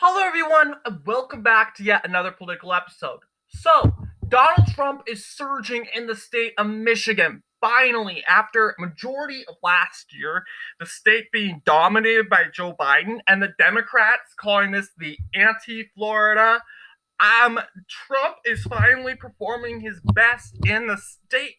Hello, everyone, and welcome back to yet another political episode. So, Donald Trump is surging in the state of Michigan. Finally, after a majority of last year, the state being dominated by Joe Biden and the Democrats calling this the anti-Florida. Trump is finally performing his best in the state.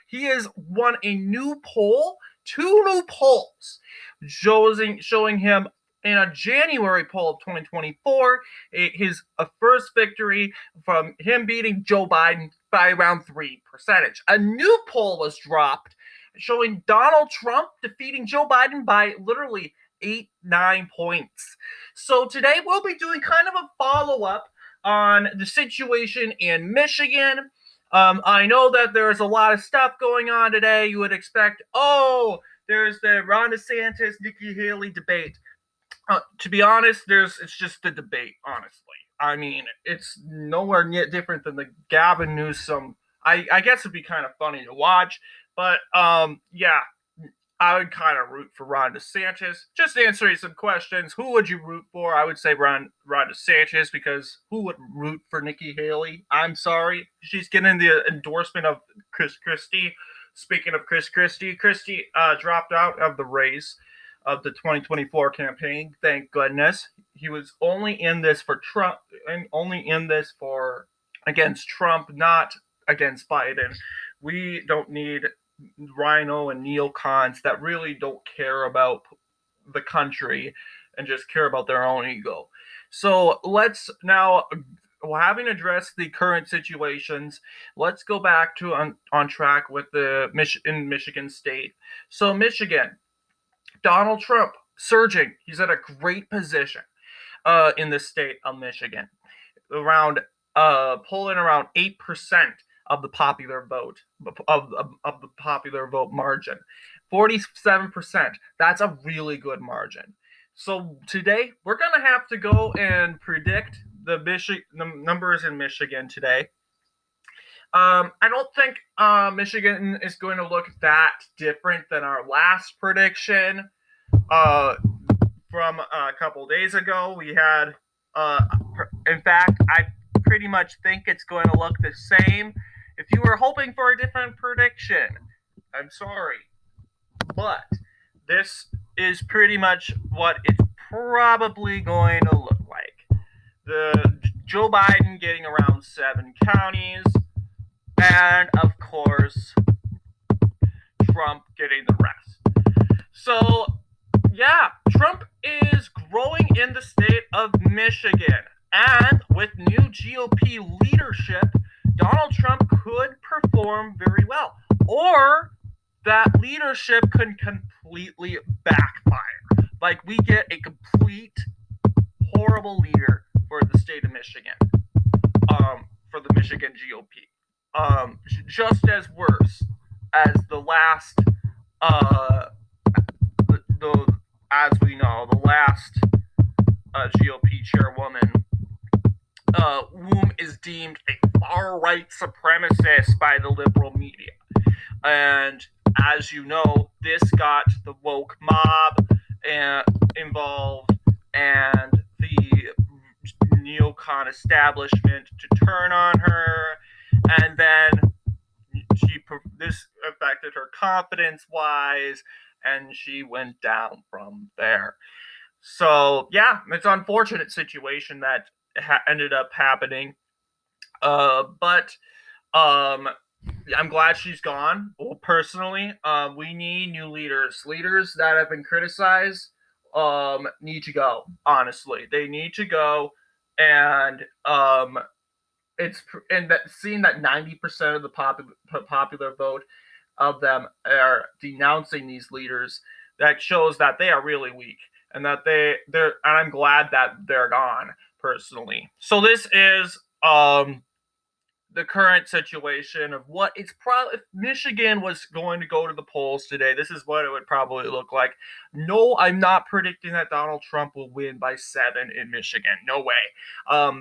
He has won a new poll, two new polls, showing him in a January poll of 2024, his first victory from him beating Joe Biden by around 3%. A new poll was dropped showing Donald Trump defeating Joe Biden by literally 8-9 points. So today we'll be doing kind of a follow-up on the situation in Michigan. I know that there's a lot of stuff going on today. You would expect, there's the Ron DeSantis, Nikki Haley debate. To be honest, it's just a debate, honestly. I mean, it's nowhere near different than the Gavin Newsom. I guess it'd be kind of funny to watch, but yeah, I would kind of root for Ron DeSantis. Just answering some questions. Who would you root for? I would say Ron DeSantis, because who would root for Nikki Haley? I'm sorry. She's getting the endorsement of Chris Christie. Speaking of Chris Christie dropped out of the race of the 2024 campaign. Thank goodness. He was only in this for Trump, and only in this for against Trump, not against Biden. We don't need rhino and neocons that really don't care about the country and just care about their own ego. So let's now, having addressed the current situations, let's go back to on track with the in Michigan State. So Michigan, Donald Trump surging. He's at a great position in the state of Michigan, around polling around 8% of the popular vote of the popular vote margin. 47%. That's a really good margin. So today we're gonna have to go and predict the numbers in Michigan today. I don't think Michigan is going to look that different than our last prediction. Uh, from a couple days ago, we had, in fact, I pretty much think it's going to look the same. If you were hoping for a different prediction, I'm sorry, but this is pretty much what it's probably going to look like. The Joe Biden getting around 7 counties, and of course, Trump getting the rest. So, yeah, Trump is growing in the state of Michigan. And with new GOP leadership, Donald Trump could perform very well. Or that leadership could completely backfire. Like, we get a complete horrible leader for the state of Michigan, for the Michigan GOP. Just as worse as the last, as we know, the last GOP chairwoman, whom is deemed a far-right supremacist by the liberal media. And as you know, this got the woke mob involved and the neocon establishment to turn on her, and then this affected her confidence-wise, and she went down from there. So yeah, it's an unfortunate situation that ended up happening. But I'm glad she's gone. Well, personally, we need new leaders. Leaders that have been criticized need to go. Honestly, they need to go, and seeing that 90% of the popular vote of them are denouncing these leaders, that shows that they are really weak, and that they're and I'm glad that they're gone personally. So this is the current situation of what it's probably, if Michigan was going to go to the polls today, this is what it would probably look like. No, I'm not predicting that Donald Trump will win by 7 in Michigan. No way.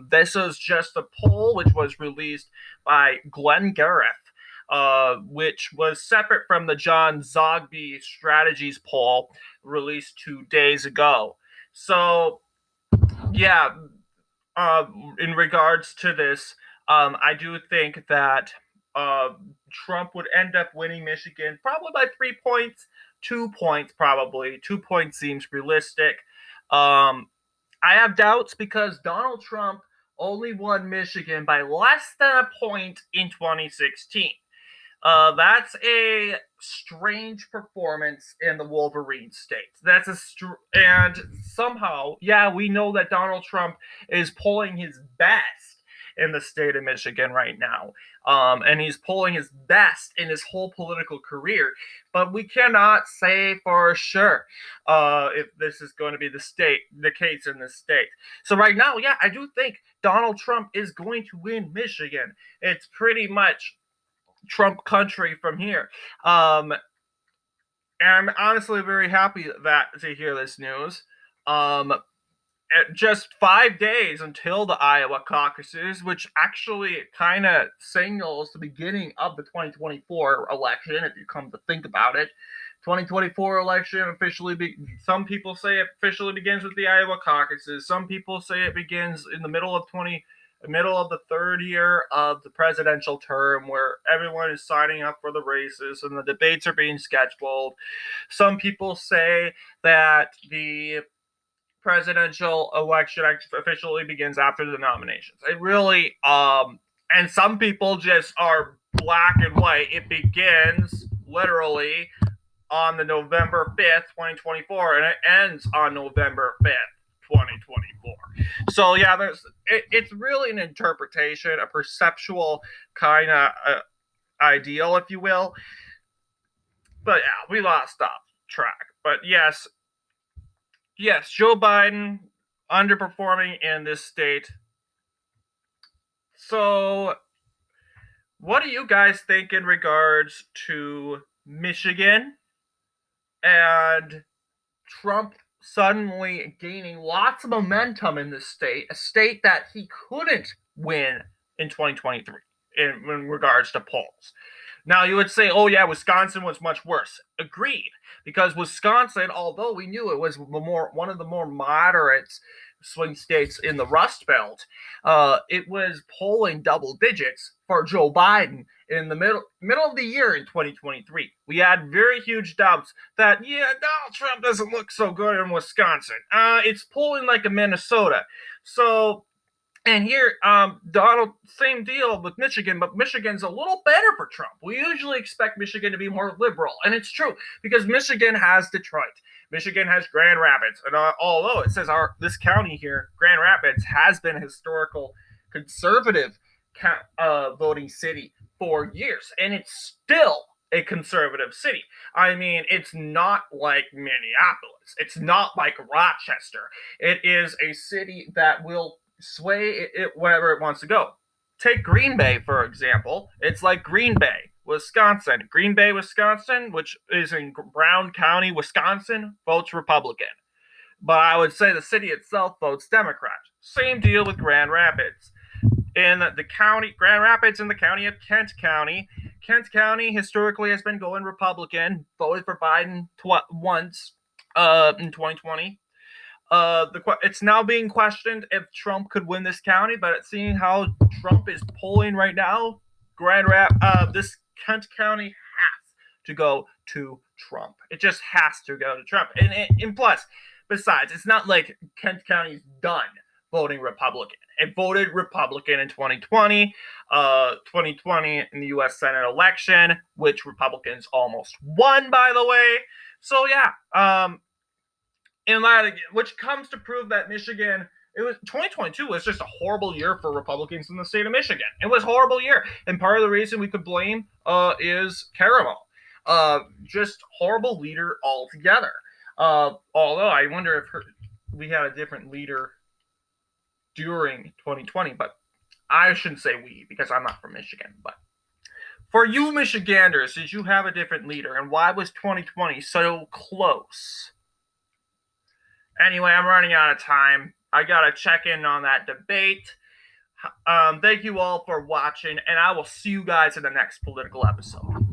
This is just a poll which was released by Glenn Gareth, which was separate from the John Zogby Strategies poll released 2 days ago. So Yeah, in regards to this, I do think that uh, Trump would end up winning Michigan probably by 3 points, 2 points probably. 2 points seems realistic. Um, I have doubts because Donald Trump only won Michigan by less than a point in 2016. That's a strange performance in the Wolverine state. And somehow, yeah, we know that Donald Trump is pulling his best in the state of Michigan right now, and he's pulling his best in his whole political career. But we cannot say for sure if this is going to be the case in this state. So right now, yeah, I do think Donald Trump is going to win Michigan. It's pretty much Trump country from here. And I'm honestly very happy to hear this news. Um, just 5 days until the Iowa caucuses, which actually kind of signals the beginning of the 2024 election, if you come to think about it. 2024 election some people say it officially begins with the Iowa caucuses. Some people say it begins in the middle of the third year of the presidential term, where everyone is signing up for the races and the debates are being scheduled. Some people say that the presidential election officially begins after the nominations. It really, and some people just are black and white. It begins literally on the November 5th, 2024, and it ends on November 5th, 2024. So yeah, it's really an interpretation, a perceptual kind of ideal, if you will. But yeah, we lost off track. But yes, Joe Biden underperforming in this state. So, what do you guys think in regards to Michigan and Trump suddenly gaining lots of momentum in this state, a state that he couldn't win in 2023 in regards to polls? Now, you would say, oh, yeah, Wisconsin was much worse. Agreed. Because Wisconsin, although we knew it was one of the more moderate swing states in the Rust Belt, it was polling double digits for Joe Biden in the middle of the year in 2023. We had very huge doubts that, yeah, Donald Trump doesn't look so good in Wisconsin. It's polling like a Minnesota. So and here, Donald, same deal with Michigan, but Michigan's a little better for Trump. We usually expect Michigan to be more liberal, and it's true because Michigan has Detroit, Michigan has Grand Rapids, and although it says this county here, Grand Rapids, has been a historical conservative voting city for years, and it's still a conservative city. I mean, it's not like Minneapolis. It's not like Rochester. It is a city that will sway it wherever it wants to go. Take Green Bay, for example. It's like Green Bay, Wisconsin. Green Bay, Wisconsin, which is in Brown County, Wisconsin, votes Republican. But I would say the city itself votes Democrat. Same deal with Grand Rapids. In the county, Grand Rapids in the county of Kent County. Kent County historically has been going Republican, voted for Biden once in 2020. It's now being questioned if Trump could win this county, but seeing how Trump is polling right now, this Kent County has to go to Trump. It just has to go to Trump. And plus, besides, it's not like Kent County's done voting Republican. It voted Republican in 2020, 2020 in the U.S. Senate election, which Republicans almost won, by the way. So yeah, which comes to prove that Michigan, it was 2022 was just a horrible year for Republicans in the state of Michigan. It was a horrible year, and part of the reason we could blame is Caramel, just horrible leader altogether. Although I wonder if we had a different leader during 2020, but I shouldn't say we because I'm not from Michigan. But for you Michiganders, did you have a different leader, and why was 2020 so close? Anyway, I'm running out of time. I gotta check in on that debate. Thank you all for watching, and I will see you guys in the next political episode.